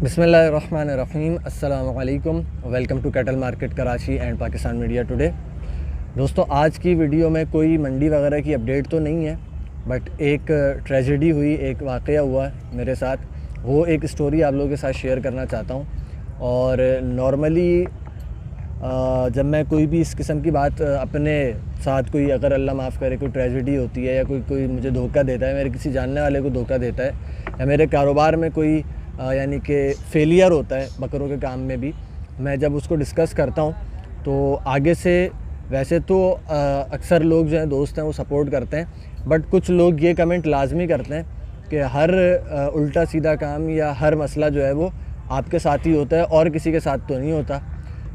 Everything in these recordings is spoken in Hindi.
बिस्मिल्लाहिर्रहमानिर्रहीम। अस्सलामु अलैकुम। Welcome to cattle market Karachi and Pakistan media today. दोस्तों, आज की वीडियो में कोई मंडी वगैरह की अपडेट तो नहीं है, बट एक ट्रेजेडी हुई, एक वाक़या हुआ मेरे साथ। वो एक स्टोरी आप लोगों के साथ शेयर करना चाहता हूँ। और नॉर्मली जब मैं कोई भी इस किस्म की बात अपने साथ, कोई अगर अल्लाह माफ़ करे कोई ट्रेजेडी होती है या कोई मुझे धोखा देता है, मेरे किसी जानने वाले को धोखा देता है, या मेरे कारोबार में कोई यानी कि फेलियर होता है बकरों के काम में भी, मैं जब उसको डिस्कस करता हूँ तो आगे से वैसे तो अक्सर लोग जो हैं दोस्त हैं वो सपोर्ट करते हैं, बट कुछ लोग ये कमेंट लाजमी करते हैं कि हर उल्टा सीधा काम या हर मसला जो है वो आपके साथ ही होता है और किसी के साथ तो नहीं होता।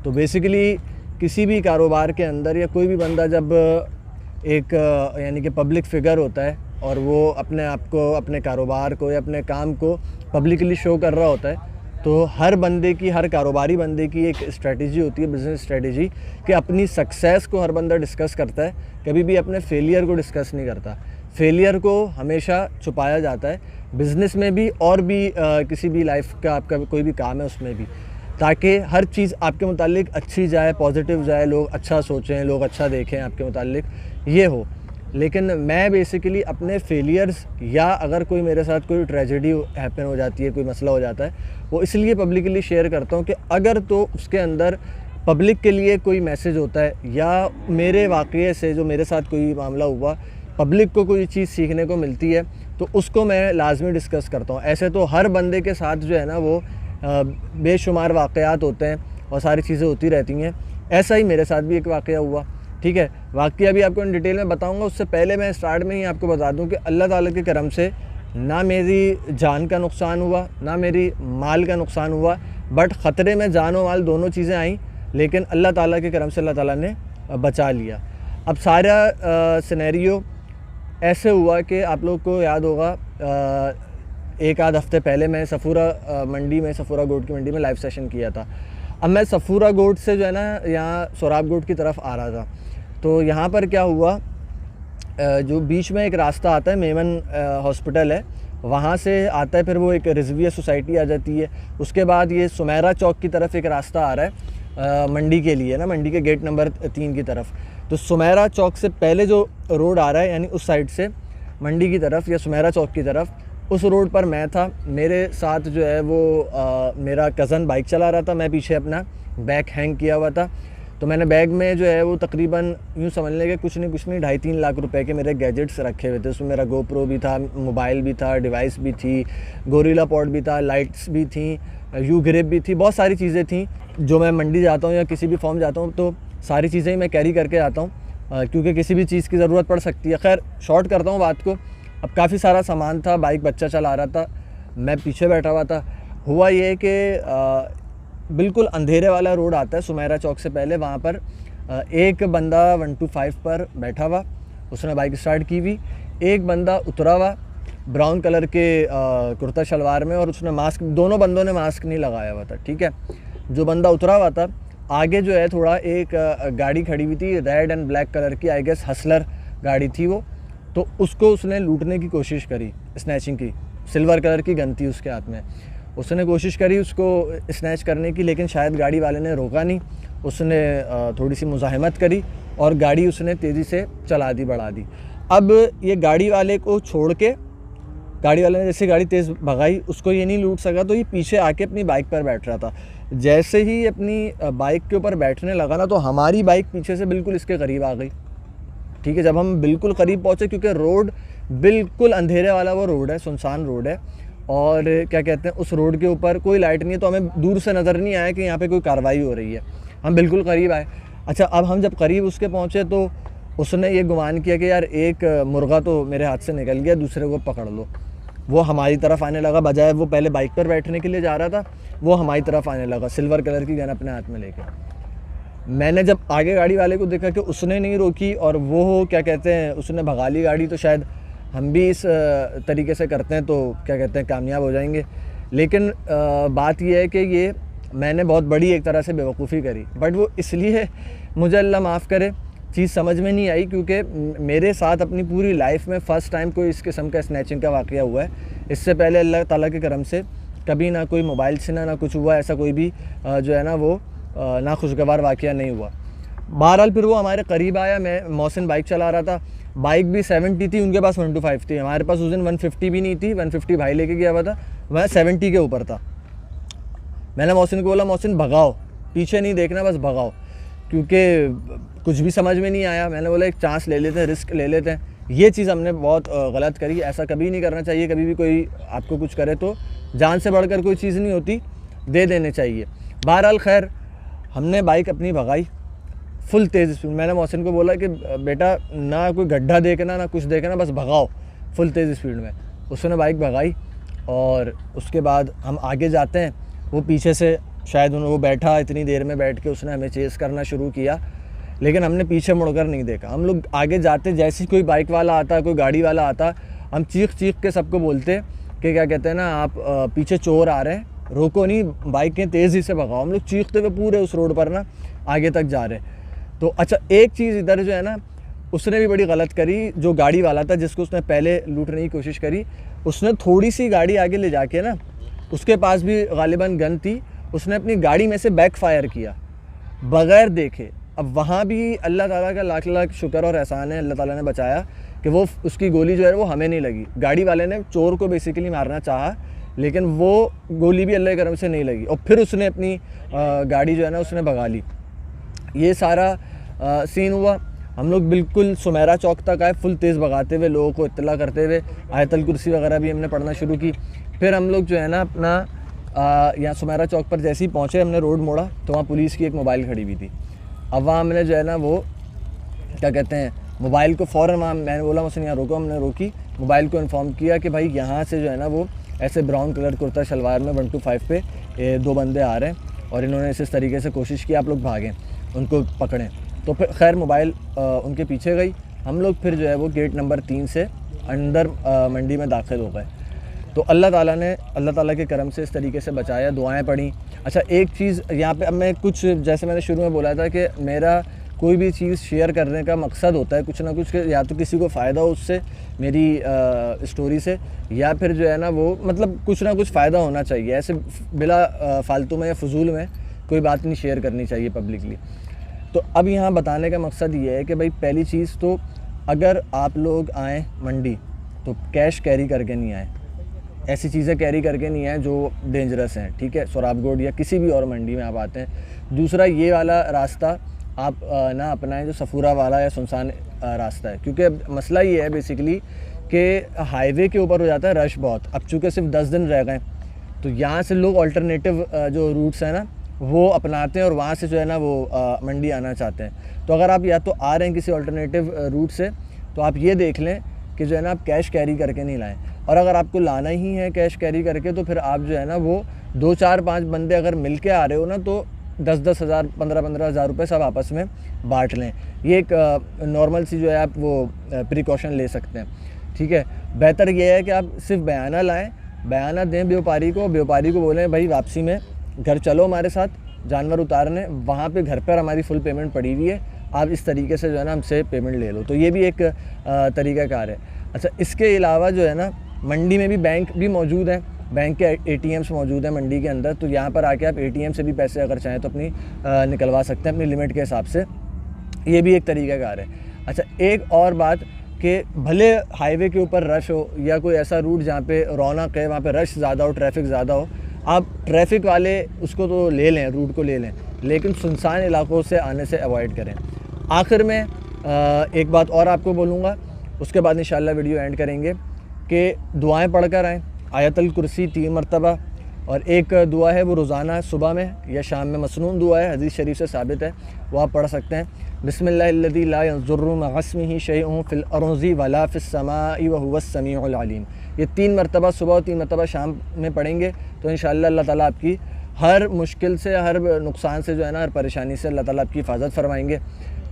तो बेसिकली किसी भी कारोबार के अंदर या कोई भी बंदा जब एक यानी कि पब्लिक फ़िगर होता है और वो अपने आप को, अपने कारोबार को या अपने काम को पब्लिकली शो कर रहा होता है, तो हर बंदे की, हर कारोबारी बंदे की एक स्ट्रेटजी होती है, बिज़नेस स्ट्रेटजी, कि अपनी सक्सेस को हर बंदा डिस्कस करता है, कभी भी अपने फेलियर को डिस्कस नहीं करता। फेलियर को हमेशा छुपाया जाता है, बिज़नेस में भी और भी किसी भी लाइफ का आपका कोई भी काम है उसमें भी, ताकि हर चीज़ आपके मुतालिक अच्छी जाए, पॉजिटिव जाए, लोग अच्छा सोचें, लोग अच्छा देखें आपके मुतालिक, ये हो। लेकिन मैं बेसिकली अपने फेलियर्स या अगर कोई मेरे साथ कोई ट्रेजेडी हैपन हो जाती है, कोई मसला हो जाता है, वो इसलिए पब्लिकली शेयर करता हूँ कि अगर तो उसके अंदर पब्लिक के लिए कोई मैसेज होता है या मेरे वाक़ये से जो मेरे साथ कोई मामला हुआ, पब्लिक को कोई चीज़ सीखने को मिलती है, तो उसको मैं लाजमी डिस्कस करता हूँ। ऐसे तो हर बंदे के साथ जो है ना वो बेशुमार वाक़यात होते हैं और सारी चीज़ें होती रहती हैं। ऐसा ही मेरे साथ भी एक वाक़या हुआ, ठीक है। वाक़या भी आपको इन डिटेल में बताऊंगा। उससे पहले मैं स्टार्ट में ही आपको बता दूं कि अल्लाह ताला के करम से ना मेरी जान का नुकसान हुआ, ना मेरी माल का नुकसान हुआ, बट ख़तरे में जान और माल दोनों चीज़ें आई, लेकिन अल्लाह ताला के करम से अल्लाह ताला ने बचा लिया। अब सारा सिनेरियो ऐसे हुआ कि आप लोग को याद होगा, एक आध हफ़्ते पहले मैं सफ़ूरा मंडी में, सफ़ूरा गोट की मंडी में लाइव सेशन किया था। अब मैं सफ़ूरा गोट से जो है ना यहाँ सोराब गोट की तरफ आ रहा था, तो यहाँ पर क्या हुआ, जो बीच में एक रास्ता आता है, मेमन हॉस्पिटल है, वहाँ से आता है, फिर वो एक रिजविया सोसाइटी आ जाती है, उसके बाद ये सुमेरा चौक की तरफ एक रास्ता आ रहा है मंडी के लिए ना, मंडी के गेट नंबर 3 की तरफ। तो सुमेरा चौक से पहले जो रोड आ रहा है, यानी उस साइड से मंडी की तरफ या सुमेरा चौक की तरफ, उस रोड पर मैं था। मेरे साथ जो है वो मेरा कज़न बाइक चला रहा था, मैं पीछे अपना बैग हैंग किया हुआ था। तो मैंने बैग में जो है वो तकरीबन यूँ समझ लें कि कुछ नहीं 2.5-3 लाख रुपए के मेरे गैजेट्स रखे हुए थे। उसमें मेरा गोप्रो भी था, मोबाइल भी था, डिवाइस भी थी, गोरिल्ला पॉड भी था, लाइट्स भी थी, यू ग्रिप भी थी, बहुत सारी चीज़ें थी। जो मैं मंडी जाता हूँ या किसी भी फॉर्म जाता हूँ तो सारी चीज़ें ही मैं कैरी करके आता हूँ, क्योंकि किसी भी चीज़ की ज़रूरत पड़ सकती है। खैर, शॉर्ट करता हूँ बात को। अब काफ़ी सारा सामान था, बाइक बच्चा चला रहा था, मैं पीछे बैठा हुआ था। हुआ ये कि बिल्कुल अंधेरे वाला रोड आता है सुमेरा चौक से पहले, वहाँ पर एक बंदा 125 पर बैठा हुआ, उसने बाइक स्टार्ट की हुई। एक बंदा उतरा हुआ ब्राउन कलर के कुर्ता शलवार में, और उसने मास्क, दोनों बंदों ने मास्क नहीं लगाया हुआ था, ठीक है। जो बंदा उतरा हुआ था, आगे जो है थोड़ा एक गाड़ी खड़ी हुई थी, रेड एंड ब्लैक कलर की, आई गेस हसलर गाड़ी थी वो। तो उसको उसने लूटने की कोशिश करी, स्नैचिंग की। सिल्वर कलर की गन थी उसके हाथ में, उसने कोशिश करी उसको स्नैच करने की, लेकिन शायद गाड़ी वाले ने रोका नहीं। उसने थोड़ी सी मुज़ाहिमत करी और गाड़ी उसने तेज़ी से चला दी, बढ़ा दी। अब ये गाड़ी वाले को छोड़ के, गाड़ी वाले ने जैसे गाड़ी तेज़ भगाई, उसको ये नहीं लूट सका, तो ये पीछे आके अपनी बाइक पर बैठ रहा था। जैसे ही अपनी बाइक के ऊपर बैठने लगा ना, तो हमारी बाइक पीछे से बिल्कुल इसके करीब आ गई, ठीक है। जब हम बिल्कुल करीब पहुँचे, क्योंकि रोड बिल्कुल अंधेरे वाला वो रोड है, सुनसान रोड है, और क्या कहते हैं, उस रोड के ऊपर कोई लाइट नहीं है, तो हमें दूर से नज़र नहीं आया कि यहाँ पे कोई कार्रवाई हो रही है। हम बिल्कुल करीब आए। अच्छा, अब हम जब करीब उसके पहुँचे तो उसने ये गुमान किया कि यार एक मुर्गा तो मेरे हाथ से निकल गया, दूसरे को पकड़ लो। वो हमारी तरफ आने लगा, बजाय वो पहले बाइक पर बैठने के लिए जा रहा था, वो हमारी तरफ आने लगा, सिल्वर कलर की गन अपने हाथ में लेकर। मैंने जब आगे गाड़ी वाले को देखा कि उसने नहीं रोकी और वो क्या कहते हैं, उसने भगा ली गाड़ी, तो शायद हम भी इस तरीके से करते हैं तो क्या कहते हैं कामयाब हो जाएंगे। लेकिन बात यह है कि ये मैंने बहुत बड़ी एक तरह से बेवकूफ़ी करी, बट वो इसलिए मुझे अल्लाह माफ़ करे चीज़ समझ में नहीं आई, क्योंकि मेरे साथ अपनी पूरी लाइफ में फ़र्स्ट टाइम कोई इस किस्म का स्नैचिंग का वाक़या हुआ है। इससे पहले अल्लाह ताला के करम से कभी ना कोई मोबाइल छीना ना कुछ हुआ, ऐसा कोई भी जो है ना वो नाखुशगवार वाक़या नहीं हुआ। बहरहाल फिर वो हमारे करीब आया, मैं मोहसिन बाइक चला रहा था, बाइक भी 70 थी, उनके पास 125 थी, हमारे पास उस दिन 150 भी नहीं थी, 150 भाई लेके गया हुआ था, वह 70 के ऊपर था। मैंने मोहसिन को बोला मोहसिन भगाओ, पीछे नहीं देखना, बस भगाओ, क्योंकि कुछ भी समझ में नहीं आया। मैंने बोला एक चांस ले लेते हैं, रिस्क ले लेते हैं। ये चीज़ हमने बहुत गलत करी, ऐसा कभी नहीं करना चाहिए। कभी भी कोई आपको कुछ करे तो जान से बढ़कर कोई चीज़ नहीं होती, दे देने चाहिए। बहरहाल खैर हमने बाइक अपनी भगाई फुल तेज़ स्पीड। मैंने मोहसिन को बोला कि बेटा ना कोई गड्ढा देखना ना कुछ देखना, बस भगाओ फुल तेज़ स्पीड में। उसने बाइक भगाई और उसके बाद हम आगे जाते हैं, वो पीछे से शायद वो बैठा, इतनी देर में बैठ के उसने हमें चेस करना शुरू किया, लेकिन हमने पीछे मुड़कर नहीं देखा। हम लोग आगे जाते, जैसे ही कोई बाइक वाला आता, कोई गाड़ी वाला आता, हम चीख चीख के सबको बोलते कि क्या कहते हैं ना, आप पीछे चोर आ रहे हैं, रोको नहीं, बाइकें तेज़ी से भगाओ। हम लोग चीखते हुए पूरे उस रोड पर ना आगे तक जा रहे। तो अच्छा एक चीज़ इधर जो है ना, उसने भी बड़ी गलत करी, जो गाड़ी वाला था जिसको उसने पहले लूटने की कोशिश करी, उसने थोड़ी सी गाड़ी आगे ले जाके ना, उसके पास भी गालिबन गन थी, उसने अपनी गाड़ी में से बैक फायर किया बग़ैर देखे। अब वहाँ भी अल्लाह ताला का लाख लाख शुक्र और एहसान है, अल्लाह ताला ने बचाया कि वो उसकी गोली जो है वो हमें नहीं लगी। गाड़ी वाले ने चोर को बेसिकली मारना चाहा, लेकिन वो गोली भी अल्लाह के करम से नहीं लगी, और फिर उसने अपनी गाड़ी जो है ना उसने भगा ली। ये सारा सीन हुआ। हम लोग बिल्कुल सुमेरा चौक तक आए, फुल तेज़ भगाते हुए, लोगों को इत्तला करते हुए। आयतल कुर्सी वगैरह भी हमने पढ़ना शुरू की। फिर हम लोग जो है ना अपना यहाँ सुमेरा चौक पर जैसे ही पहुँचे, हमने रोड मोड़ा तो वहाँ पुलिस की एक मोबाइल खड़ी हुई थी। अब वहाँ हमने जो है ना वो क्या कहते हैं, मोबाइल को फ़ौरन वहाँ मैंने बोला मुझसे यहाँ रोको, हमने रोकी, मोबाइल को इन्फॉर्म किया कि भाई यहाँ से जो है ना वो ऐसे ब्राउन कलर कुर्ता शलवार में 125 पे 2 बंदे आ रहे हैं और इन्होंने इस तरीके से कोशिश की, आप लोग भागें, उनको पकड़ें। तो फिर खैर मोबाइल उनके पीछे गई। हम लोग फिर जो है वो गेट नंबर 3 से अंदर मंडी में दाखिल हो गए। तो अल्लाह ताला के करम से इस तरीके से बचाया, दुआएं पढ़ी। अच्छा एक चीज़ यहाँ पे अब मैं कुछ, जैसे मैंने शुरू में बोला था कि मेरा कोई भी चीज़ शेयर करने का मकसद होता है कुछ ना कुछ, या तो किसी को फ़ायदा हो उससे, मेरी स्टोरी से, या फिर जो है ना वो मतलब कुछ ना कुछ फ़ायदा होना चाहिए। ऐसे बिला फालतू में या फजूल में कोई बात नहीं शेयर करनी चाहिए पब्लिकली। तो अब यहाँ बताने का मकसद ये है कि भाई पहली चीज़ तो अगर आप लोग आएँ मंडी तो कैश कैरी करके नहीं आएँ, ऐसी चीज़ें कैरी करके नहीं आए जो डेंजरस हैं, ठीक है। सोराबगोड या किसी भी और मंडी में आप आते हैं। दूसरा ये वाला रास्ता आप ना अपनाएं जो सफूरा वाला या सुनसान रास्ता है, क्योंकि मसला ये है बेसिकली कि हाईवे के ऊपर हो जाता है रश बहुत। अब चूँकि सिर्फ 10 दिन रह गए तो यहाँ से लोग अल्टरनेटिव जो रूट्स हैं ना वो अपनाते हैं और वहाँ से जो है ना वो मंडी आना चाहते हैं। तो अगर आप या तो आ रहे हैं किसी अल्टरनेटिव रूट से तो आप ये देख लें कि जो है ना आप कैश कैरी करके नहीं लाएं, और अगर आपको लाना ही है कैश कैरी करके तो फिर आप जो है ना वो 2 4 5 बंदे अगर मिल के आ रहे हो ना तो 10 हज़ार 15 हज़ार रुपये सब आपस में बांट लें। ये एक नॉर्मल सी जो है आप वो प्रिकॉशन ले सकते हैं, ठीक है। बेहतर ये है कि आप सिर्फ बयाना लाएँ, बयाना दें व्यापारी को बोलें भाई वापसी में घर चलो हमारे साथ जानवर उतारने, वहाँ पे घर पर हमारी फुल पेमेंट पड़ी हुई है, आप इस तरीके से जो है ना हमसे पेमेंट ले लो। तो ये भी एक तरीक़ाकार है। अच्छा इसके अलावा जो है ना मंडी में भी बैंक भी मौजूद हैं, बैंक के ATMs मौजूद हैं मंडी के अंदर। तो यहाँ पर आके आप ATM से भी पैसे अगर चाहें तो अपनी निकलवा सकते हैं अपनी लिमिट के हिसाब से, ये भी एक तरीक़ाकार है। अच्छा एक और बात कि भले हाईवे के ऊपर रश हो या कोई ऐसा रूट जहाँ पे रौनक है, वहाँ पे रश ज़्यादा हो, ट्रैफिक ज़्यादा हो, आप ट्रैफिक वाले उसको तो ले लें, रूट को ले लें, लेकिन सुनसान इलाकों से आने से अवॉइड करें। आखिर में एक बात और आपको बोलूँगा, उसके बाद इंशाल्लाह वीडियो एंड करेंगे कि दुआएं पढ़कर आएँ। आयतल कुर्सी 3 मरतबा, और एक दुआ है वो रोज़ाना सुबह में या शाम में मसनून दुआ है, हदीस शरीफ से साबित है, वो आप पढ़ सकते हैं। बिस्मिल्लाहिल्लज़ी ला यज़ुर्रु मअ इस्मिही शैउन फ़िल अर्ज़ि वला फ़िस समाई व हुवस समीउल अलीम। ये 3 मरतबा सुबह और 3 मरतबा शाम में पढ़ेंगे तो इंशाअल्लाह अल्लाह ताला आपकी हर मुश्किल से, हर नुकसान से जो है ना, हर परेशानी से अल्लाह ताला आपकी हिफाजत फरमाएंगे,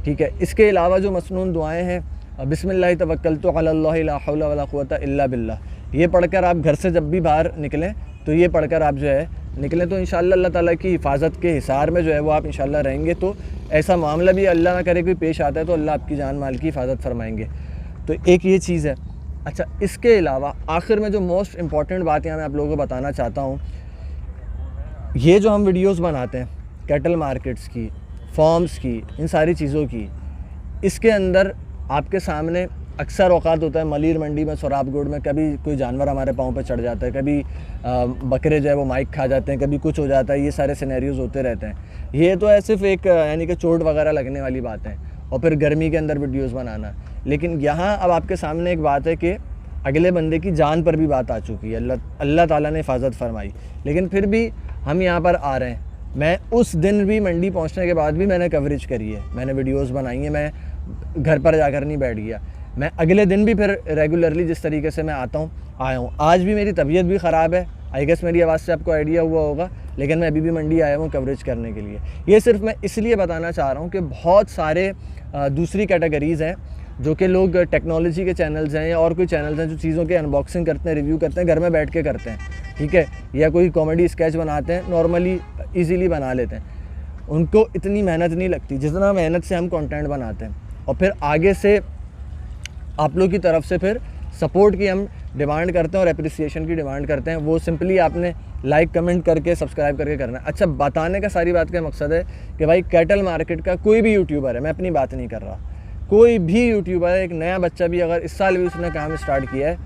ठीक है। इसके अलावा जो मसनून दुआएँ हैं, बिस्मिल्लाहि तवक्कलतु अलल्लाहि ला हौला वला कुव्वता इल्ला बिल्लाह, ये पढ़कर आप घर से जब भी बाहर निकलें तो ये पढ़कर आप जो है निकलें तो इंशाअल्लाह अल्लाह ताला की हिफाजत के हिसार में जो है वो आप इंशाअल्लाह रहेंगे। तो ऐसा मामला भी अल्लाह ना करे कोई पेश आता है तो अल्लाह आपकी जान माल की हिफाजत फरमाएंगे। तो एक ये चीज़ है। अच्छा इसके अलावा आखिर में जो मोस्ट इम्पॉर्टेंट बात यहाँ मैं आप लोगों को बताना चाहता हूँ ये जो हम वीडियोस बनाते हैं कैटल मार्केट्स की, फॉर्म्स की, इन सारी चीज़ों की, इसके अंदर आपके सामने अक्सर औकात होता है मलीर मंडी में, सोराबगोड में, कभी कोई जानवर हमारे पाँव पे चढ़ जाता है, कभी बकरे जो है वो माइक खा जाते हैं, कभी कुछ हो जाता है, ये सारे सिनेरियोज़ होते रहते हैं। ये तो है सिर्फ एक यानी कि चोट वगैरह लगने वाली बात है, और फिर गर्मी के अंदर वीडियोस बनाना। लेकिन यहाँ अब आपके सामने एक बात है कि अगले बंदे की जान पर भी बात आ चुकी है, अल्लाह ताला ने हिफाजत फरमाई, लेकिन फिर भी हम यहाँ पर आ रहे हैं। मैं उस दिन भी मंडी पहुँचने के बाद भी मैंने कवरेज करी है, मैंने वीडियोज़ बनाई हैं, मैं घर पर जाकर नहीं बैठ गया, मैं अगले दिन भी फिर रेगुलरली जिस तरीके से मैं आया हूँ। आज भी मेरी तबीयत भी ख़राब है, आई गेस मेरी आवाज़ से आपको आइडिया हुआ होगा, लेकिन मैं अभी भी मंडी आया हूँ कवरेज करने के लिए। ये सिर्फ मैं इसलिए बताना चाह रहा हूँ कि बहुत सारे दूसरी कैटेगरीज़ हैं जो कि लोग टेक्नोलॉजी के चैनल्स हैं और कोई चैनल्स हैं जो चीज़ों के अनबॉक्सिंग करते हैं, रिव्यू करते हैं, घर में बैठ के करते हैं, ठीक है, या कोई कॉमेडी स्केच बनाते हैं, नॉर्मली ईज़िली बना लेते हैं। उनको इतनी मेहनत नहीं लगती जितना मेहनत से हम कंटेंट बनाते हैं, और फिर आगे से आप लोग की तरफ से फिर सपोर्ट की हम डिमांड करते हैं और एप्रिसिएशन की डिमांड करते हैं। वो सिंपली आपने लाइक कमेंट करके सब्सक्राइब करके करना है। अच्छा, बताने का सारी बात का मकसद है कि भाई कैटल मार्केट का कोई भी यूट्यूबर है, मैं अपनी बात नहीं कर रहा, कोई भी यूट्यूबर है, एक नया बच्चा भी अगर इस साल भी उसने काम स्टार्ट किया है,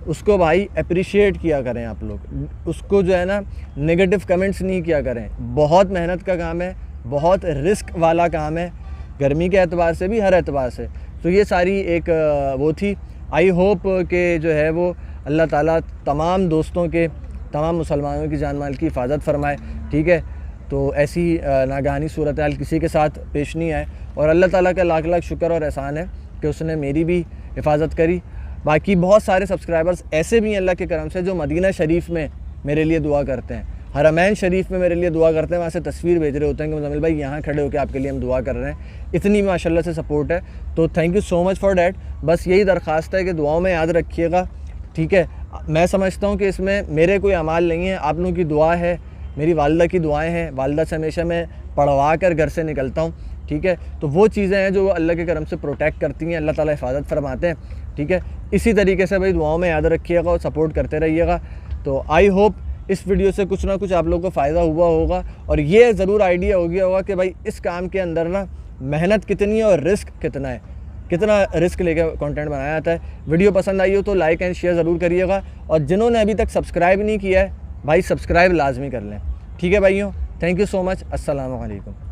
उसको भाई अप्रिशिएट किया करें आप लोग, उसको जो है ना नेगेटिव कमेंट्स नहीं किया करें। बहुत मेहनत का काम है, बहुत रिस्क वाला काम है, गर्मी के एतबार से भी, हर एतबार से। तो ये सारी एक वो थी। आई होप कि जो है वो अल्लाह ताला तमाम दोस्तों के, तमाम मुसलमानों की जान माल की हिफाजत फरमाए, ठीक है। तो ऐसी नागहानी सूरत हाल किसी के साथ पेश नहीं आए, और अल्लाह ताला का लाख लाख शुक्र और एहसान है कि उसने मेरी भी हिफाजत करी। बाकी बहुत सारे सब्सक्राइबर्स ऐसे भी हैं अल्लाह के करम से जो मदीना शरीफ में मेरे लिए दुआ करते हैं, हरमैन शरीफ में मेरे लिए दुआ करते हैं, वहाँ से तस्वीर भेज रहे होते हैं कि मुज़म्मिल भाई यहाँ खड़े होकर आपके लिए हम दुआ कर रहे हैं। इतनी माशाल्लाह से सपोर्ट है, तो thank you so much for that. बस यही दरख्वास्त है कि दुआओं में याद रखिएगा, ठीक है। मैं समझता हूँ कि इसमें मेरे कोई अमाल नहीं है, आप लोगों की दुआ है, मेरी वालिदा की दुआएँ हैं, वालिदा से हमेशा मैं पढ़वा कर घर से निकलता हूँ, ठीक है। तो वो चीज़ें हैं जो अल्लाह के करम से प्रोटेक्ट करती हैं, अल्लाह ताला हिफाजत फरमाते हैं, ठीक है। इसी तरीके से भाई दुआओं में याद रखिएगा और सपोर्ट करते रहिएगा। तो आई होप इस वीडियो से कुछ ना कुछ आप लोगों को फ़ायदा हुआ होगा, और ये ज़रूर आइडिया हो गया होगा कि भाई इस काम के अंदर ना मेहनत कितनी है और रिस्क कितना है, कितना रिस्क लेकर कंटेंट बनाया जाता है। वीडियो पसंद आई हो तो लाइक एंड शेयर ज़रूर करिएगा, और जिन्होंने अभी तक सब्सक्राइब नहीं किया है भाई सब्सक्राइब लाजमी कर लें, ठीक है भाइयों। Thank you so much. अस्सलाम वालेकुम।